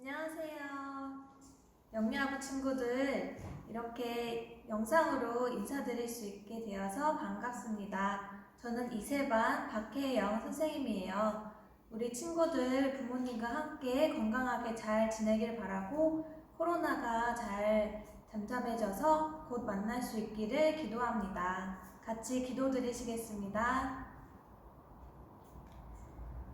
안녕하세요. 영유아부 친구들, 이렇게 영상으로 인사드릴 수 있게 되어서 반갑습니다. 저는 이세반 박혜영 선생님이에요. 우리 친구들 부모님과 함께 건강하게 잘 지내길 바라고 코로나가 잘 잠잠해져서 곧 만날 수 있기를 기도합니다. 같이 기도드리시겠습니다.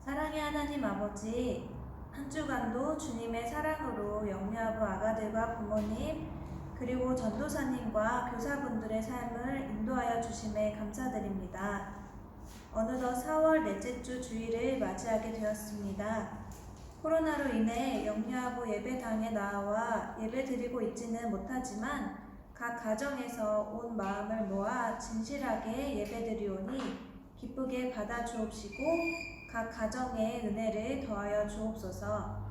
사랑의 하나님 아버지, 한 주간도 주님의 사랑으로 영유아부 아가들과 부모님 그리고 전도사님과 교사분들의 삶을 인도하여 주심에 감사드립니다. 어느덧 4월 넷째 주 주일을 맞이하게 되었습니다. 코로나로 인해 영유아부 예배당에 나와 예배드리고 있지는 못하지만 각 가정에서 온 마음을 모아 진실하게 예배드리오니 기쁘게 받아 주옵시고 각 가정에 은혜를 더하여 주옵소서.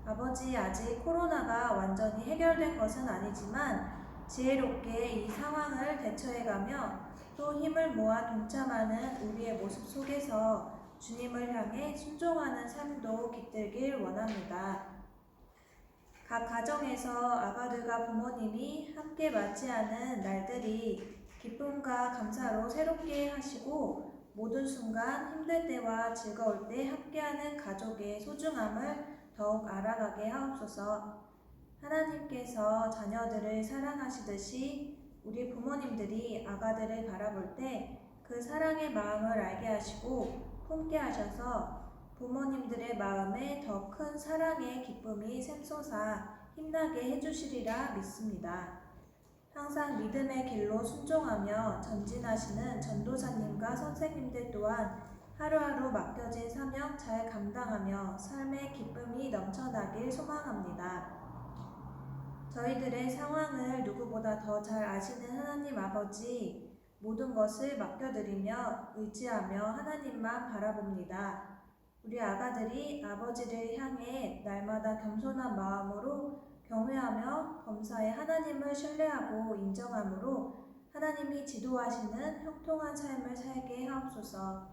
아버지, 아직 코로나가 완전히 해결된 것은 아니지만 지혜롭게 이 상황을 대처해가며 또 힘을 모아 동참하는 우리의 모습 속에서 주님을 향해 순종하는 삶도 깃들길 원합니다. 각 가정에서 아가들과 부모님이 함께 맞이하는 날들이 기쁨과 감사로 새롭게 하시고 모든 순간 힘들 때와 즐거울 때 함께하는 가족의 소중함을 더욱 알아가게 하옵소서. 하나님께서 자녀들을 사랑하시듯이 우리 부모님들이 아가들을 바라볼 때 그 사랑의 마음을 알게 하시고 품게 하셔서 부모님들의 마음에 더 큰 사랑의 기쁨이 샘솟아 힘나게 해주시리라 믿습니다. 항상 믿음의 길로 순종하며 전진하시는 전도사님과 선생님들 또한 하루하루 맡겨진 사명 잘 감당하며 삶의 기쁨이 넘쳐나길 소망합니다. 저희들의 상황을 누구보다 더 잘 아시는 하나님 아버지, 모든 것을 맡겨드리며 의지하며 하나님만 바라봅니다. 우리 아가들이 아버지를 향해 날마다 겸손한 마음으로 경외하며 범사에 하나님을 신뢰하고 인정함으로 하나님이 지도하시는 형통한 삶을 살게 하옵소서.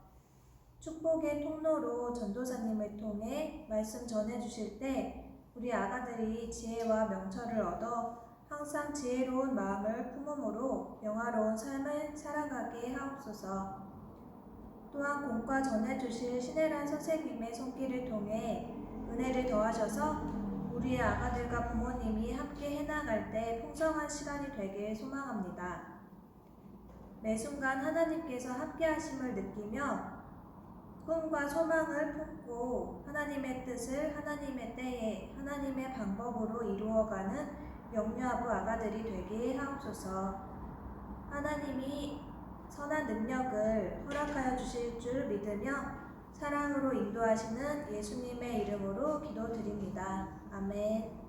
축복의 통로로 전도사님을 통해 말씀 전해주실 때 우리 아가들이 지혜와 명철을 얻어 항상 지혜로운 마음을 품음으로 영화로운 삶을 살아가게 하옵소서. 또한 공과 전해주실 신혜란 선생님의 손길을 통해 은혜를 더하셔서 우리의 아가들과 부모님이 함께 해나갈 때 풍성한 시간이 되길 소망합니다. 매 순간 하나님께서 함께 하심을 느끼며 꿈과 소망을 품고 하나님의 뜻을 하나님의 때에 하나님의 방법으로 이루어가는 영유아부 아가들이 되게 하옵소서. 하나님이 선한 능력을 허락하여 주실 줄 믿으며 사랑으로 인도하시는 예수님의 이름으로 기도드립니다. 아멘.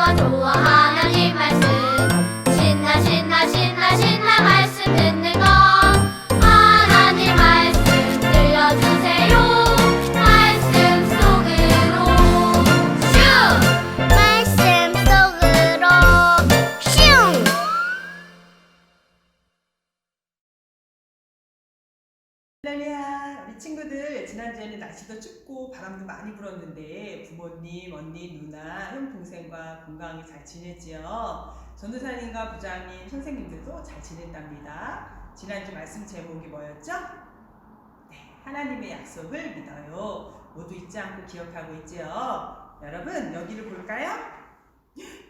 하나님 말씀 신나 신나 신나 신나 말씀 듣는 거 하나님 말씀 들려주세요. 말씀 속으로 슝 말씀 속으로 슝. 할렐루야. 우리 친구들 지난주에는 날씨도 춥고 바람도 많이 불었는데 부모님, 언니, 누나, 형, 동생과 건강히 잘 지냈지요? 전도사님과 부장님, 선생님들도 잘 지냈답니다. 지난주 말씀 제목이 뭐였죠? 네, 하나님의 약속을 믿어요. 모두 잊지 않고 기억하고 있지요? 여러분 여기를 볼까요?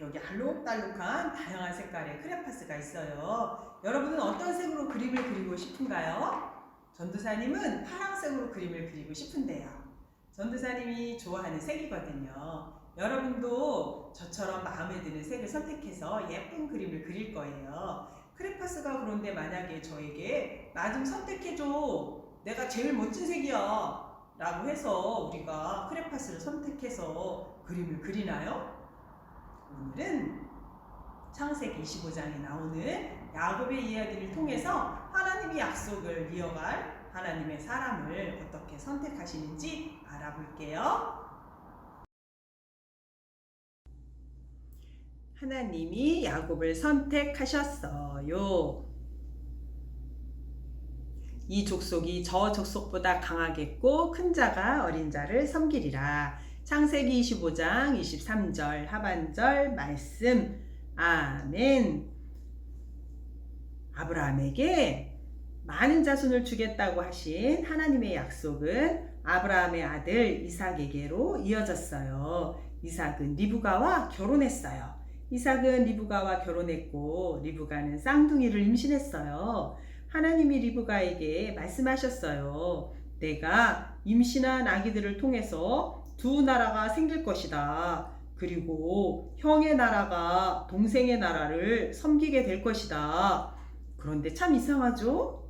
여기 알록달록한 다양한 색깔의 크레파스가 있어요. 여러분은 어떤 색으로 그림을 그리고 싶은가요? 전도사님은 파란색으로 그림을 그리고 싶은데요. 전도사님이 좋아하는 색이거든요. 여러분도 저처럼 마음에 드는 색을 선택해서 예쁜 그림을 그릴 거예요. 크레파스가 그런데 만약에 저에게 나 좀 선택해줘. 내가 제일 멋진 색이야. 라고 해서 우리가 크레파스를 선택해서 그림을 그리나요? 오늘은 창세기 25장에 나오는 야곱의 이야기를 통해서 하나님의 약속을 이어갈 하나님의 사람을 어떻게 선택하시는지 알아볼게요. 하나님이 야곱을 선택하셨어요. 이 족속이 저 족속보다 강하겠고 큰 자가 어린 자를 섬기리라. 창세기 25장 23절 하반절 말씀. 아멘. 아브라함에게 많은 자손을 주겠다고 하신 하나님의 약속은 아브라함의 아들 이삭에게로 이어졌어요. 이삭은 리브가와 결혼했어요. 이삭은 리브가와 결혼했고 리브가는 쌍둥이를 임신했어요. 하나님이 리브가에게 말씀하셨어요. 내가 임신한 아기들을 통해서 두 나라가 생길 것이다. 그리고 형의 나라가 동생의 나라를 섬기게 될 것이다. 그런데 참 이상하죠?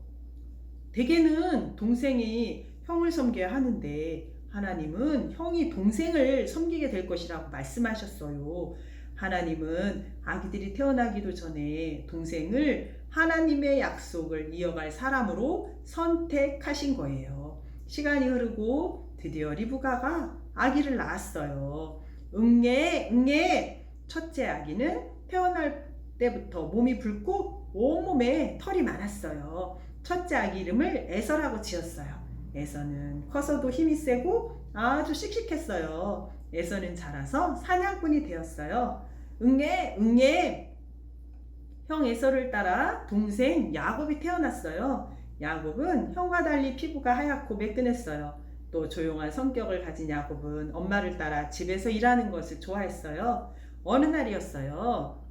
대개는 동생이 형을 섬겨야 하는데 하나님은 형이 동생을 섬기게 될 것이라고 말씀하셨어요. 하나님은 아기들이 태어나기도 전에 동생을 하나님의 약속을 이어갈 사람으로 선택하신 거예요. 시간이 흐르고 드디어 리브가가 아기를 낳았어요. 응애. 첫째 아기는 태어날 때부터 몸이 붉고 온몸에 털이 많았어요. 첫째 아기 이름을 에서라고 지었어요. 에서는 커서도 힘이 세고 아주 씩씩했어요. 에서는 자라서 사냥꾼이 되었어요. 응애. 형 에서를 따라 동생 야곱이 태어났어요. 야곱은 형과 달리 피부가 하얗고 매끈했어요. 또 조용한 성격을 가진 야곱은 엄마를 따라 집에서 일하는 것을 좋아했어요. 어느 날이었어요.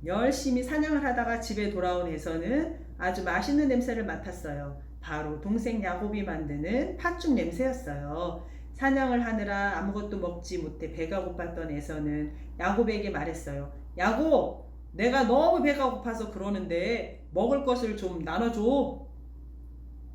열심히 사냥을 하다가 집에 돌아온 에서는 아주 맛있는 냄새를 맡았어요. 바로 동생 야곱이 만드는 팥죽 냄새였어요. 사냥을 하느라 아무것도 먹지 못해 배가 고팠던 에서는 야곱에게 말했어요. 야곱, 내가 너무 배가 고파서 그러는데 먹을 것을 좀 나눠줘.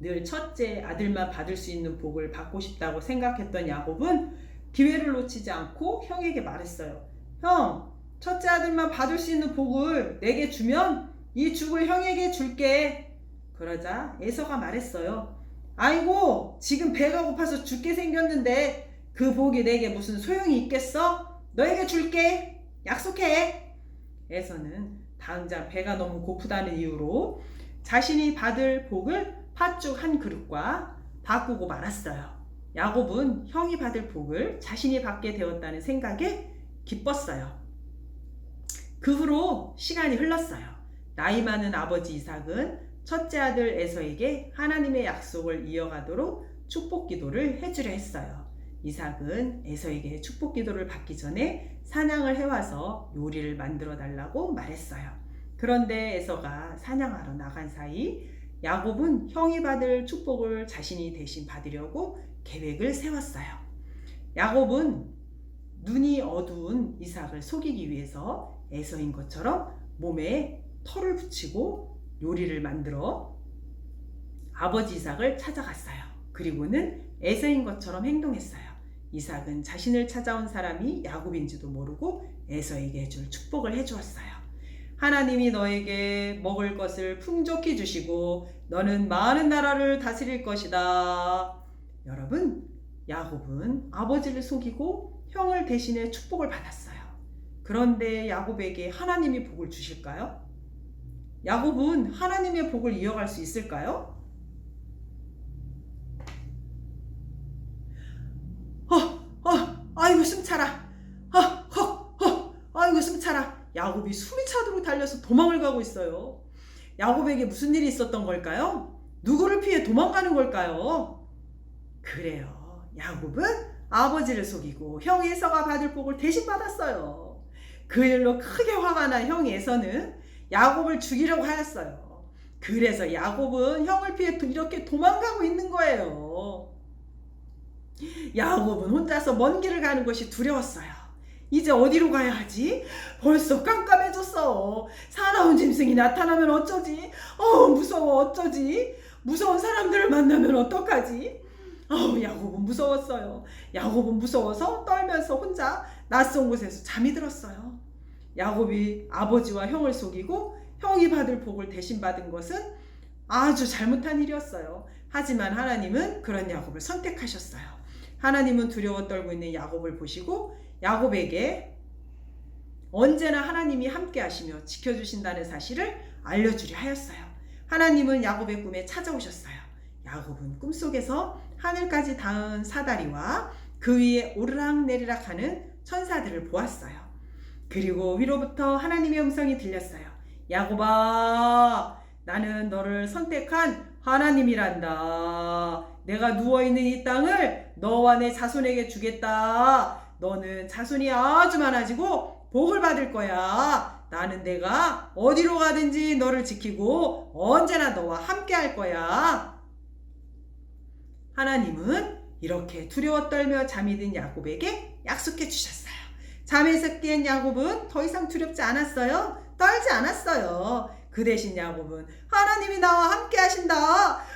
늘 첫째 아들만 받을 수 있는 복을 받고 싶다고 생각했던 야곱은 기회를 놓치지 않고 형에게 말했어요. 형, 첫째 아들만 받을 수 있는 복을 내게 주면 이 죽을 형에게 줄게. 그러자 에서가 말했어요. 아이고, 지금 배가 고파서 죽게 생겼는데 그 복이 내게 무슨 소용이 있겠어? 너에게 줄게. 약속해. 에서는 당장 배가 너무 고프다는 이유로 자신이 받을 복을 팥죽 한 그릇과 바꾸고 말았어요. 야곱은 형이 받을 복을 자신이 받게 되었다는 생각에 기뻤어요. 그 후로 시간이 흘렀어요. 나이 많은 아버지 이삭은 첫째 아들 에서에게 하나님의 약속을 이어가도록 축복 기도를 해주려 했어요. 이삭은 에서에게 축복 기도를 받기 전에 사냥을 해와서 요리를 만들어 달라고 말했어요. 그런데 에서가 사냥하러 나간 사이 야곱은 형이 받을 축복을 자신이 대신 받으려고 계획을 세웠어요. 야곱은 눈이 어두운 이삭을 속이기 위해서 에서인 것처럼 몸에 털을 붙이고 요리를 만들어 아버지 이삭을 찾아갔어요. 그리고는 에서인 것처럼 행동했어요. 이삭은 자신을 찾아온 사람이 야곱인지도 모르고 에서에게 해줄 축복을 해주었어요. 하나님이 너에게 먹을 것을 풍족히 주시고 너는 많은 나라를 다스릴 것이다. 여러분, 야곱은 아버지를 속이고 형을 대신해 축복을 받았어요. 그런데 야곱에게 하나님이 복을 주실까요? 야곱은 하나님의 복을 이어갈 수 있을까요? 아이고 숨차라. 아이고 숨차라. 야곱이 숨이 차도록 달려서 도망을 가고 있어요. 야곱에게 무슨 일이 있었던 걸까요? 누구를 피해 도망가는 걸까요? 그래요. 야곱은 아버지를 속이고 형 에서가 받을 복을 대신 받았어요. 그 일로 크게 화가 난 형 에서는 야곱을 죽이려고 하였어요. 그래서 야곱은 형을 피해 이렇게 도망가고 있는 거예요. 야곱은 혼자서 먼 길을 가는 것이 두려웠어요. 이제 어디로 가야 하지? 벌써 깜깜해졌어. 사나운 짐승이 나타나면 어쩌지? 무서워. 어쩌지? 무서운 사람들을 만나면 어떡하지? 야곱은 무서웠어요. 야곱은 무서워서 떨면서 혼자 낯선 곳에서 잠이 들었어요. 야곱이 아버지와 형을 속이고 형이 받을 복을 대신 받은 것은 아주 잘못한 일이었어요. 하지만 하나님은 그런 야곱을 선택하셨어요. 하나님은 두려워 떨고 있는 야곱을 보시고 야곱에게 언제나 하나님이 함께 하시며 지켜주신다는 사실을 알려주려 하였어요. 하나님은 야곱의 꿈에 찾아오셨어요. 야곱은 꿈속에서 하늘까지 닿은 사다리와 그 위에 오르락내리락 하는 천사들을 보았어요. 그리고 위로부터 하나님의 음성이 들렸어요. 야곱아, 나는 너를 선택한 하나님이란다. 내가 누워있는 이 땅을 너와 내 자손에게 주겠다. 너는 자손이 아주 많아지고 복을 받을 거야. 나는 내가 어디로 가든지 너를 지키고 언제나 너와 함께 할 거야. 하나님은 이렇게 두려워 떨며 잠이 든 야곱에게 약속해 주셨어요. 잠에서 깬 야곱은 더 이상 두렵지 않았어요. 떨지 않았어요. 그 대신 야곱은 하나님이 나와 함께 하신다.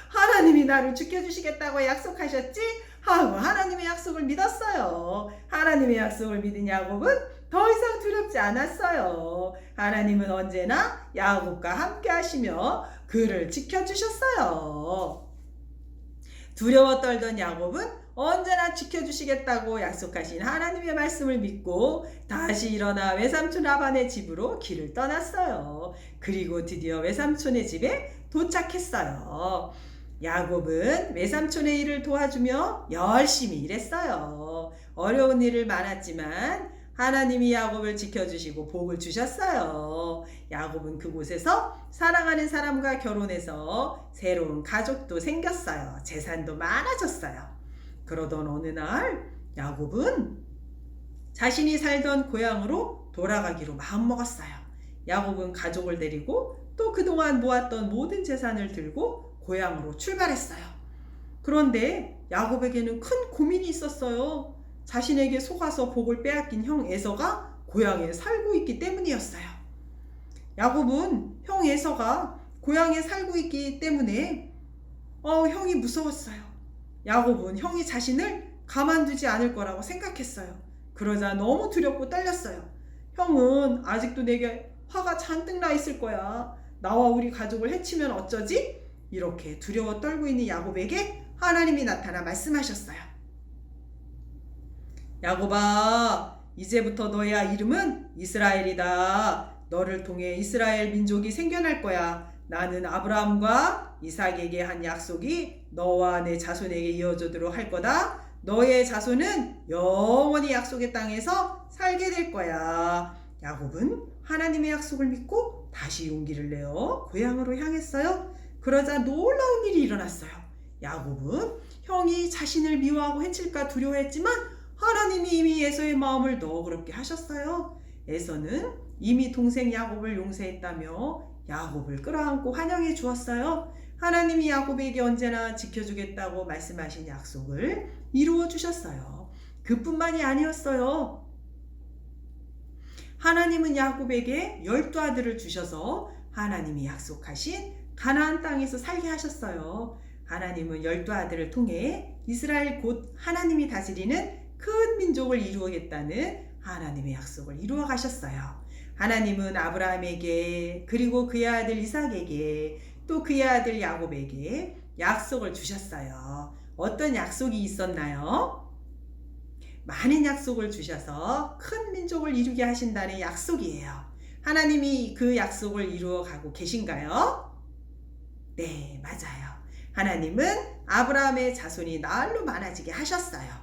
하나님이 나를 지켜주시겠다고 약속하셨지? 하고 하나님의 약속을 믿었어요. 하나님의 약속을 믿은 야곱은 더 이상 두렵지 않았어요. 하나님은 언제나 야곱과 함께 하시며 그를 지켜주셨어요. 두려워 떨던 야곱은 언제나 지켜주시겠다고 약속하신 하나님의 말씀을 믿고 다시 일어나 외삼촌 라반의 집으로 길을 떠났어요. 그리고 드디어 외삼촌의 집에 도착했어요. 야곱은 외삼촌의 일을 도와주며 열심히 일했어요. 어려운 일을 많았지만 하나님이 야곱을 지켜주시고 복을 주셨어요. 야곱은 그곳에서 사랑하는 사람과 결혼해서 새로운 가족도 생겼어요. 재산도 많아졌어요. 그러던 어느 날 야곱은 자신이 살던 고향으로 돌아가기로 마음먹었어요. 야곱은 가족을 데리고 또 그동안 모았던 모든 재산을 들고 고향으로 출발했어요. 그런데 야곱에게는 큰 고민이 있었어요. 자신에게 속아서 복을 빼앗긴 형 에서가 고향에 살고 있기 때문이었어요. 야곱은 형 에서가 고향에 살고 있기 때문에 형이 무서웠어요. 야곱은 형이 자신을 가만두지 않을 거라고 생각했어요. 그러자 너무 두렵고 떨렸어요. 형은 아직도 내게 화가 잔뜩 나 있을 거야. 나와 우리 가족을 해치면 어쩌지? 이렇게 두려워 떨고 있는 야곱에게 하나님이 나타나 말씀하셨어요. 야곱아, 이제부터 너의 이름은 이스라엘이다. 너를 통해 이스라엘 민족이 생겨날 거야. 나는 아브라함과 이삭에게 한 약속이 너와 내 자손에게 이어지도록 할 거다. 너의 자손은 영원히 약속의 땅에서 살게 될 거야. 야곱은 하나님의 약속을 믿고 다시 용기를 내어 고향으로 향했어요. 그러자 놀라운 일이 일어났어요. 야곱은 형이 자신을 미워하고 해칠까 두려워했지만 하나님이 이미 에서의 마음을 너그럽게 하셨어요. 에서는 이미 동생 야곱을 용서했다며 야곱을 끌어안고 환영해 주었어요. 하나님이 야곱에게 언제나 지켜주겠다고 말씀하신 약속을 이루어 주셨어요. 그뿐만이 아니었어요. 하나님은 야곱에게 12아들을 주셔서 하나님이 약속하신 가나안 땅에서 살게 하셨어요. 하나님은 12아들을 통해 이스라엘 곧 하나님이 다스리는 큰 민족을 이루겠다는 하나님의 약속을 이루어 가셨어요. 하나님은 아브라함에게 그리고 그의 아들 이삭에게 또 그의 아들 야곱에게 약속을 주셨어요. 어떤 약속이 있었나요? 많은 약속을 주셔서 큰 민족을 이루게 하신다는 약속이에요. 하나님이 그 약속을 이루어 가고 계신가요? 네, 맞아요. 하나님은 아브라함의 자손이 날로 많아지게 하셨어요.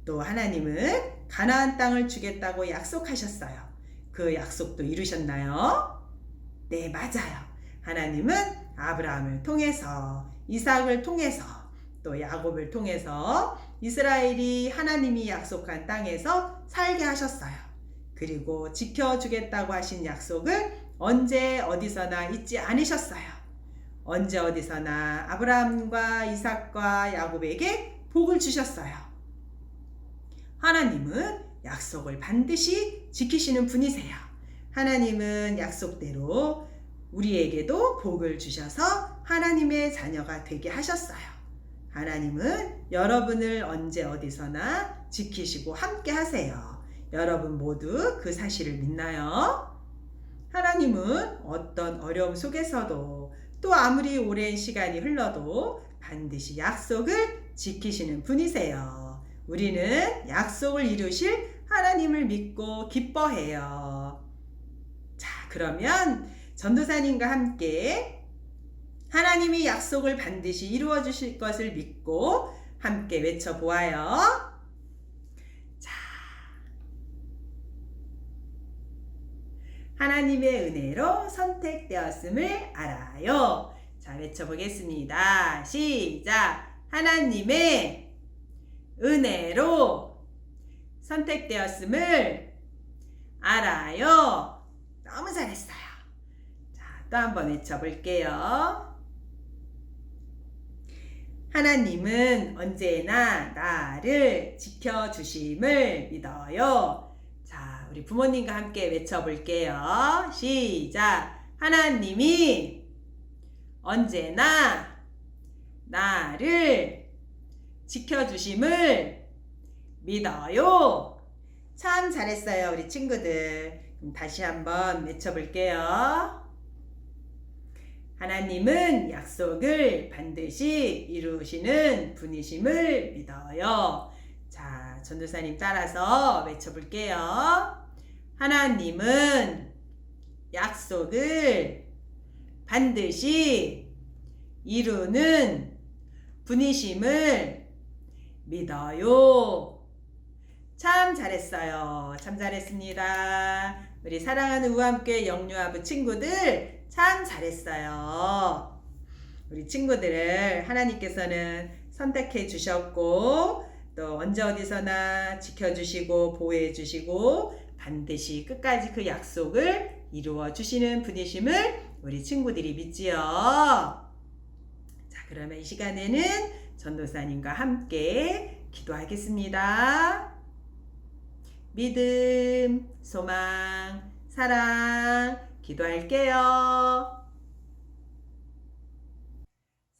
또 하나님은 가나안 땅을 주겠다고 약속하셨어요. 그 약속도 이루셨나요? 네, 맞아요. 하나님은 아브라함을 통해서, 이삭을 통해서, 또 야곱을 통해서 이스라엘이 하나님이 약속한 땅에서 살게 하셨어요. 그리고 지켜주겠다고 하신 약속을 언제 어디서나 잊지 않으셨어요. 언제 어디서나 아브라함과 이삭과 야곱에게 복을 주셨어요. 하나님은 약속을 반드시 지키시는 분이세요. 하나님은 약속대로 우리에게도 복을 주셔서 하나님의 자녀가 되게 하셨어요. 하나님은 여러분을 언제 어디서나 지키시고 함께 하세요. 여러분 모두 그 사실을 믿나요? 하나님은 어떤 어려움 속에서도 또 아무리 오랜 시간이 흘러도 반드시 약속을 지키시는 분이세요. 우리는 약속을 이루실 하나님을 믿고 기뻐해요. 자, 그러면 전도사님과 함께 하나님이 약속을 반드시 이루어 주실 것을 믿고 함께 외쳐보아요. 자, 하나님의 은혜로 선택되었음을 알아요. 자, 외쳐보겠습니다. 시작! 하나님의 은혜로 선택되었음을 알아요. 너무 잘했어요. 자, 또 한번 외쳐볼게요. 하나님은 언제나 나를 지켜주심을 믿어요. 자, 우리 부모님과 함께 외쳐볼게요. 시작! 하나님이 언제나 나를 지켜주심을 믿어요. 참 잘했어요, 우리 친구들. 그럼 다시 한번 외쳐볼게요. 하나님은 약속을 반드시 이루시는 분이심을 믿어요. 자, 전도사님 따라서 외쳐볼게요. 하나님은 약속을 반드시 이루는 분이심을 믿어요. 참 잘했어요. 참 잘했습니다. 우리 사랑하는 우암교회 영유아부 친구들 참 잘했어요. 우리 친구들을 하나님께서는 선택해 주셨고 또 언제 어디서나 지켜주시고 보호해 주시고 반드시 끝까지 그 약속을 이루어 주시는 분이심을 우리 친구들이 믿지요. 자, 그러면 이 시간에는 전도사님과 함께 기도하겠습니다. 믿음, 소망, 사랑 기도할게요.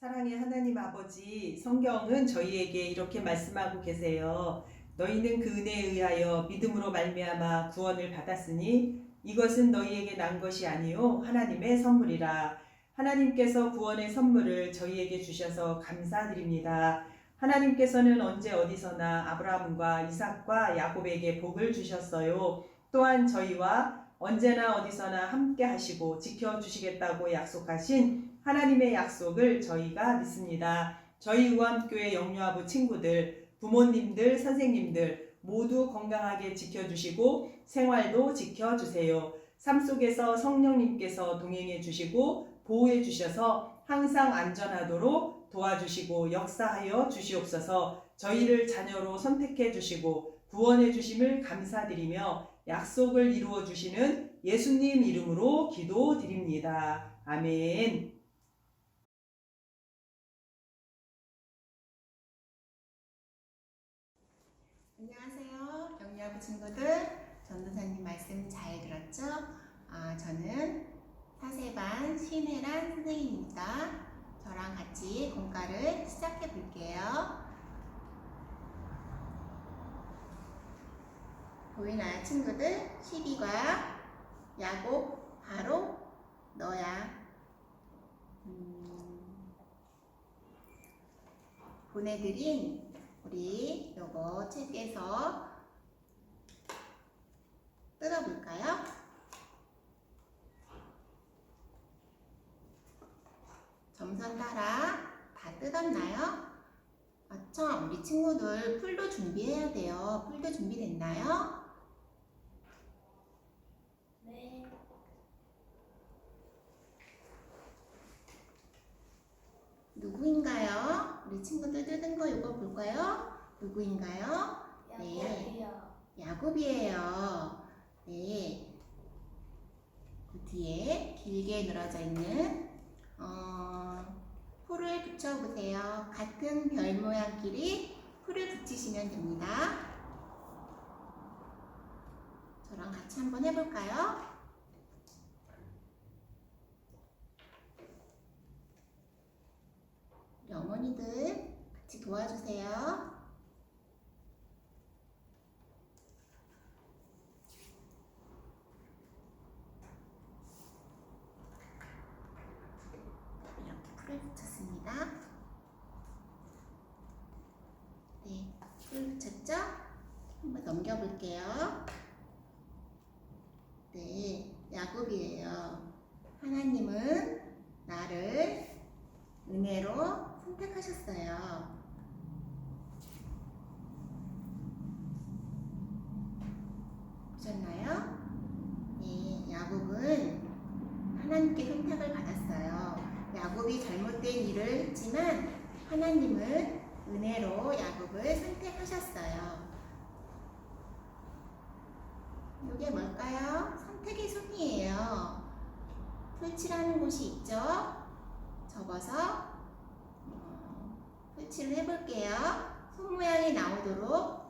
사랑의 하나님 아버지, 성경은 저희에게 이렇게 말씀하고 계세요. 너희는 그 은혜에 의하여 믿음으로 말미암아 구원을 받았으니 이것은 너희에게 난 것이 아니요 하나님의 선물이라. 하나님께서 구원의 선물을 저희에게 주셔서 감사드립니다. 하나님께서는 언제 어디서나 아브라함과 이삭과 야곱에게 복을 주셨어요. 또한 저희와 언제나 어디서나 함께 하시고 지켜주시겠다고 약속하신 하나님의 약속을 저희가 믿습니다. 저희 우암교회 영유아부 친구들, 부모님들, 선생님들 모두 건강하게 지켜주시고 생활도 지켜주세요. 삶 속에서 성령님께서 동행해 주시고 보호해 주셔서 항상 안전하도록 도와주시고 역사하여 주시옵소서. 저희를 자녀로 선택해 주시고 구원해 주심을 감사드리며 약속을 이루어 주시는 예수님 이름으로 기도드립니다. 아멘. 안녕하세요. 영유아부 친구들, 전도사님 말씀 잘 들었죠? 저는 사세반 신혜란 선생님입니다. 저랑 같이 공과를 시작해 볼게요. 보이나요, 친구들? 12과 야곱 바로 너야. 보내드린 우리 요거 책에서 뜯어볼까요? 점선 따라 다 뜯었나요? 참, 우리 친구들 풀도 준비해야 돼요. 풀도 준비됐나요? 네. 누구인가요? 우리 친구들 뜯은 거 이거 볼까요? 누구인가요? 야곱이요. 야곱이에요. 네. 그 뒤에 길게 늘어져 있는 풀을 붙여보세요. 같은 별 모양 길이 풀을 붙이시면 됩니다. 저랑 같이 한번 해볼까요? 우리 어머니들 같이 도와주세요. 풀을 붙였습니다. 네, 풀 붙였죠? 한번 넘겨볼게요. 네, 야곱이에요. 하나님은 나를 은혜로 선택하셨어요. 보셨나요? 네, 야곱은 하나님께 선택을 받았어요. 야곱이 잘못된 일을 했지만 하나님은 은혜로 야곱을 선택하셨어요. 이게 뭘까요? 선택의 손이에요. 풀칠하는 곳이 있죠? 접어서 풀칠을 해볼게요. 손 모양이 나오도록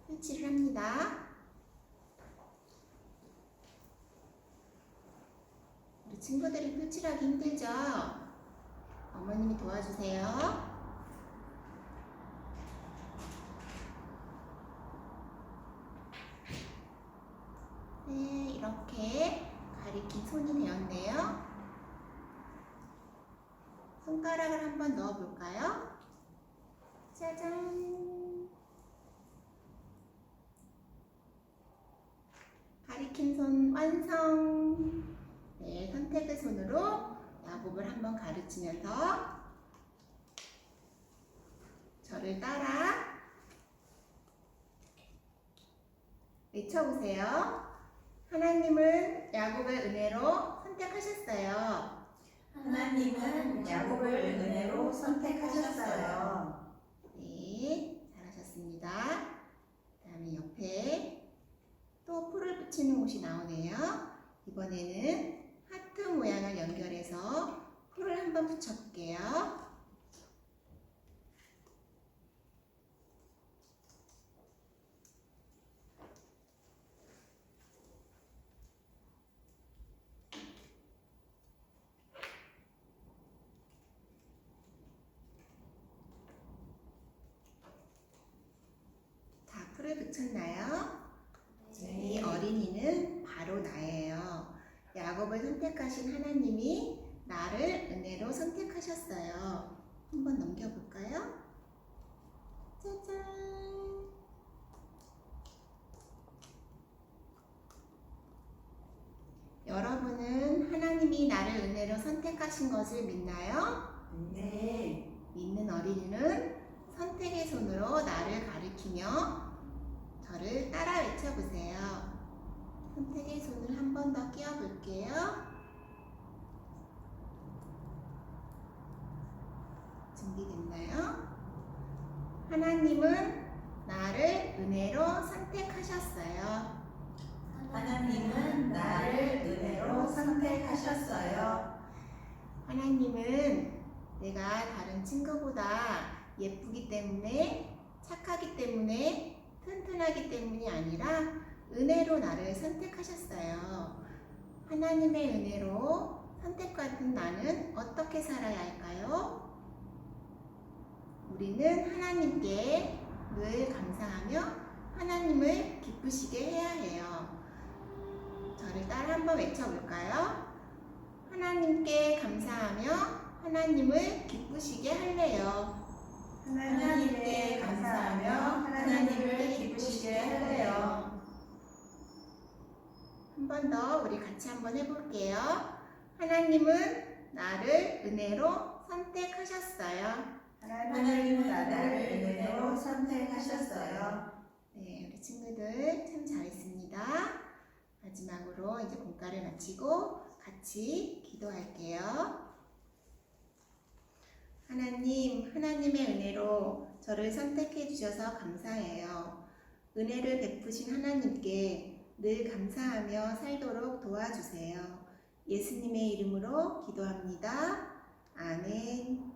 풀칠을 합니다. 우리 친구들이 풀칠하기 힘들죠? 어머님이 도와주세요. 네, 이렇게 가리킨 손이 되었네요. 손가락을 한번 넣어볼까요? 짜잔! 가리킨 손 완성! 네, 선택의 손으로 야곱을 한번 가르치면서 저를 따라 외쳐보세요. 하나님은 야곱을 은혜로 선택하셨어요. 하나님은 야곱을 은혜로 선택하셨어요. 네, 잘하셨습니다. 그 다음에 옆에 또 풀을 붙이는 곳이 나오네요. 이번에는 하트 모양을 연결해서 풀을 한번 붙여볼게요. 자, 풀을 붙였나요? 이 어린이는 바로 나예요. 야곱을 선택하신 하나님이 나를 은혜로 선택하셨어요. 한번 넘겨볼까요? 짜잔! 여러분은 하나님이 나를 은혜로 선택하신 것을 믿나요? 네. 믿는 어린이는 선택의 손으로 나를 가리키며 저를 따라 외쳐보세요. 선택의 손을 한 번 더 끼워볼게요. 준비됐나요? 하나님은 나를 은혜로 선택하셨어요. 하나님은 나를 은혜로 선택하셨어요. 하나님은 내가 다른 친구보다 예쁘기 때문에, 착하기 때문에, 튼튼하기 때문이 아니라 은혜로 나를 선택하셨어요. 하나님의 은혜로 선택받은 나는 어떻게 살아야 할까요? 우리는 하나님께 늘 감사하며 하나님을 기쁘시게 해야 해요. 저를 따라 한번 외쳐볼까요? 하나님께 감사하며 하나님을 기쁘시게 할래요. 하나님께 감사하며 하나님을 기쁘시게 할래요. 한 번 더 우리 같이 한번 해볼게요. 하나님은 나를 은혜로 선택하셨어요. 하나님은 나를 은혜로 선택하셨어요. 네, 우리 친구들 참 잘했습니다. 마지막으로 이제 공과를 마치고 같이 기도할게요. 하나님, 하나님의 은혜로 저를 선택해 주셔서 감사해요. 은혜를 베푸신 하나님께 늘 감사하며 살도록 도와주세요. 예수님의 이름으로 기도합니다. 아멘.